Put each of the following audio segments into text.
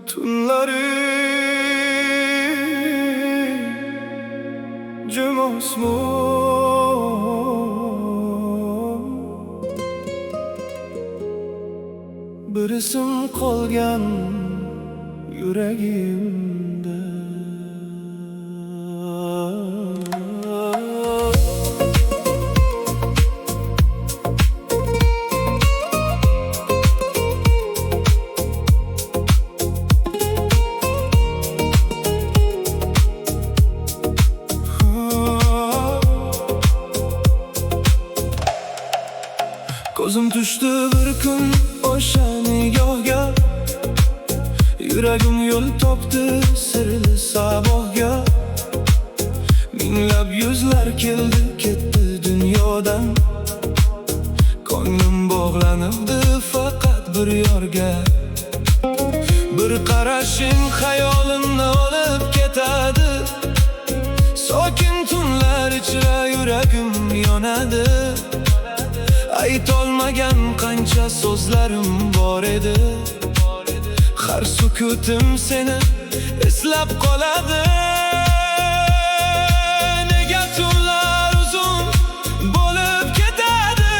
Tunları jim osmon, bir ism qolgan yuragimda. Ko'zim tushdi bir kun o'sha nigohga, yuragim yo'l topdi sirli sabohga. Minglab yuzlar keldi ketdi dunyodan, ko'nglim bog'lanibdi faqat bir yorga. Bir qarashing xayolimni olib ketadi, sokin tunlar ichra yuragim yonadi. Aytolmagan qancha so'zlarim bor edi, har sukutim seni eslab qoladi. Nega tunlar uzun bo'lib ketadi,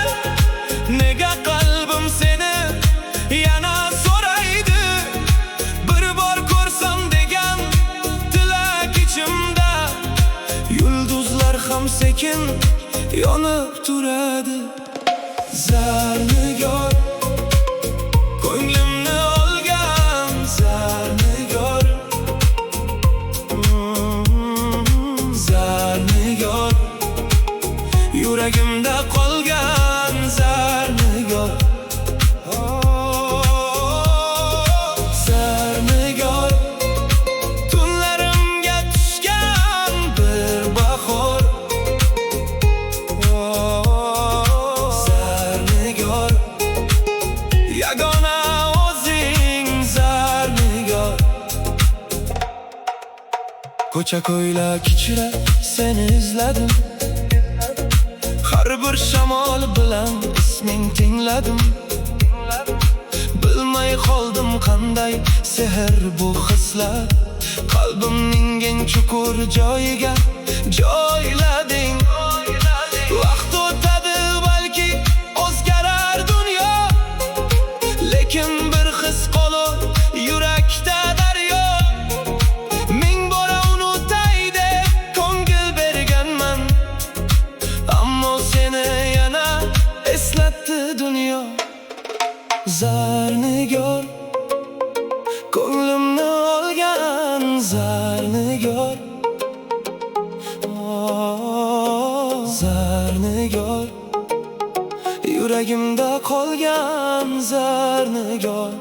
nega qalbim seni yana so'raydi. Bir bor ko'rsam degan tilak ichimda, yulduzlar ham sekin yonib turadi. Zarnigor, ko'nglimni olgan zarnigor, zarnigor, yuragimda qolgan zarnigor. Zarnigor, tunlarimga tushgan bir bahor. Yagona o'zing zarnigor. Ko'cha ko'ylak ichra seni izladim, har bir shamol bilan isming tingladim. Bilmay qoldim qanday sehr bu hislar, qalbimning eng chuqur joyiga joylading. Vaqt o'tadi balki o'zgarar dunyo, lekin bir his qolur yurakda daryo. Ming bora unutay deb ko'ngil berganman, ammo seni yana eslatdi dunyo. Zarnigor, ko'nglimni olgan zarnigor. Zarnigor, yuragimda qolgan zarnigor.